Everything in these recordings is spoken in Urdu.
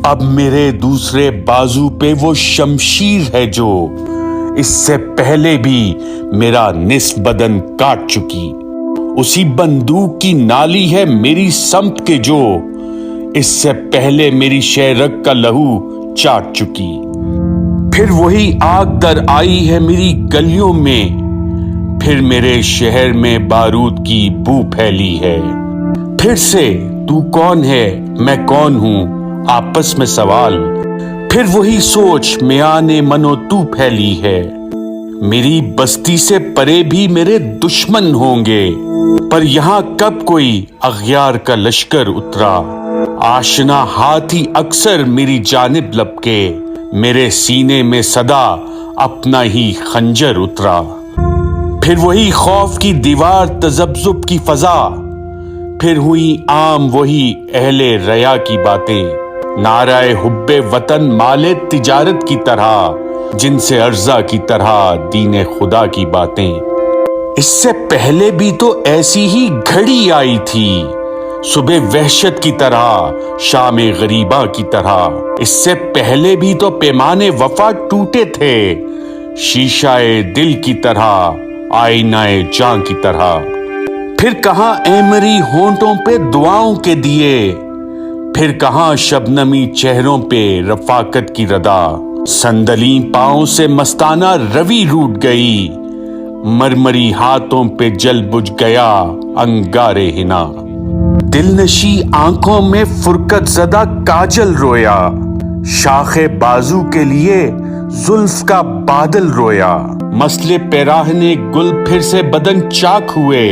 اب میرے دوسرے بازو پہ وہ شمشیر ہے جو اس سے پہلے بھی میرا نصف بدن کاٹ چکی. اسی بندوق کی نالی ہے میری سمت کے جو اس سے پہلے میری شہرگ کا لہو چاٹ چکی. پھر وہی آگ در آئی ہے میری گلیوں میں، پھر میرے شہر میں بارود کی بو پھیلی ہے. پھر سے تو کون ہے میں کون ہوں آپس میں سوال، پھر وہی سوچ میان من و تو پھیلی ہے. میری بستی سے پرے بھی میرے دشمن ہوں گے، پر یہاں کب کوئی اغیار کا لشکر اترا. آشنا ہاتھی اکثر میری جانب لپکے، میرے سینے میں صدا اپنا ہی خنجر اترا. پھر وہی خوف کی دیوار تذبذب کی فضا، پھر ہوئی عام وہی اہل ریا کی باتیں. نعرہ حب وطن مال تجارت کی طرح، جن سے ارزا کی طرح دین خدا کی باتیں. اس سے پہلے بھی تو ایسی ہی گھڑی آئی تھی، صبح وحشت کی طرح شام غریباں کی طرح. اس سے پہلے بھی تو پیمانے وفا ٹوٹے تھے، شیشہ دل کی طرح آئینہ جاں کی طرح. پھر کہاں ایمری ہونٹوں پہ دعاؤں کے دیے، پھر کہاں شبنمی چہروں پہ رفاقت کی ردا. سندلی پاؤں سے مستانہ روی روٹ گئی، مرمری ہاتھوں پہ جل بجھ گیا انگار ہنا. دل نشی آنکھوں میں فرقت زدہ کاجل رویا، شاخ بازو کے لیے زلف کا بادل رویا. مسلے پیراہنے گل پھر سے بدن چاک ہوئے،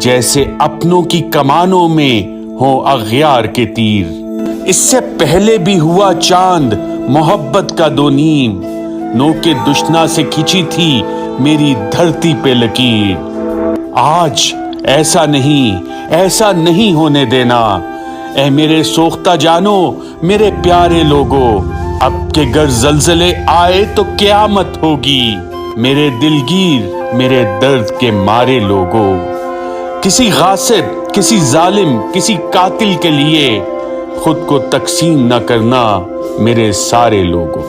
جیسے اپنوں کی کمانوں میں ہوں اغیار کے تیر. اس سے پہلے بھی ہوا چاند محبت کا دو نیم، نو کے دشنا سے کھینچی تھی میری دھرتی پہ لکیر. آج ایسا نہیں ہونے دینا اے میرے سوختہ جانو، میرے پیارے لوگو. اب کہ گر زلزلے آئے تو قیامت ہوگی، میرے دلگیر میرے درد کے مارے لوگو. کسی غاصب، کسی ظالم، کسی قاتل کے لیے خود کو تقسیم نہ کرنا میرے سارے لوگوں.